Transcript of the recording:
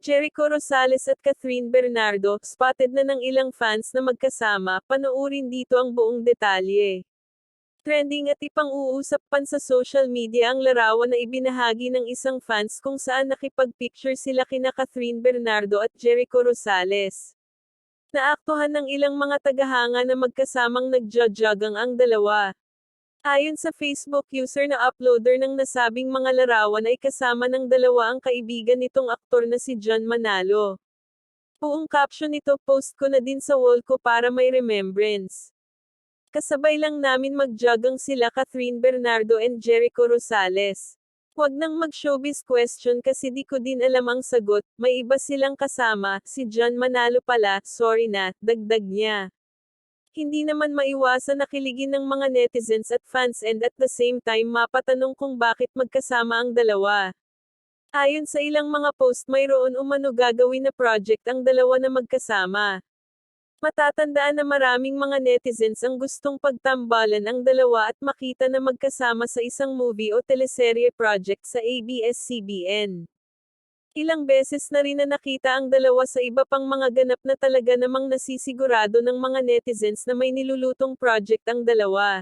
Jericho Rosales at Catherine Bernardo, spotted na ng ilang fans na magkasama, panoorin dito ang buong detalye. Trending at ipang-uusap pan sa social media ang larawan na ibinahagi ng isang fans kung saan nakipag-picture sila kina Catherine Bernardo at Jericho Rosales. Naaktuhan ng ilang mga tagahanga na magkasamang nagjo-jogging ang dalawa. Ayon sa Facebook user na uploader ng nasabing mga larawan ay kasama ng dalawa ang kaibigan nitong aktor na si John Manalo. Buong caption nito, post ko na din sa wall ko para may remembrance. Kasabay lang namin mag-jogging sila Catherine Bernardo and Jericho Rosales. Huwag nang mag-showbiz question kasi di ko din alam ang sagot, may iba silang kasama, si John Manalo pala, sorry na, dagdag niya. Hindi naman maiwasan na kiligin ng mga netizens at fans and at the same time mapatanong kung bakit magkasama ang dalawa. Ayon sa ilang mga post mayroon umano gagawin na project ang dalawa na magkasama. Matatandaan na maraming mga netizens ang gustong pagtambalan ang dalawa at makita na magkasama sa isang movie o teleserye project sa ABS-CBN. Ilang beses na rin na nakita ang dalawa sa iba pang mga ganap na talaga namang nasisigurado ng mga netizens na may nilulutong project ang dalawa.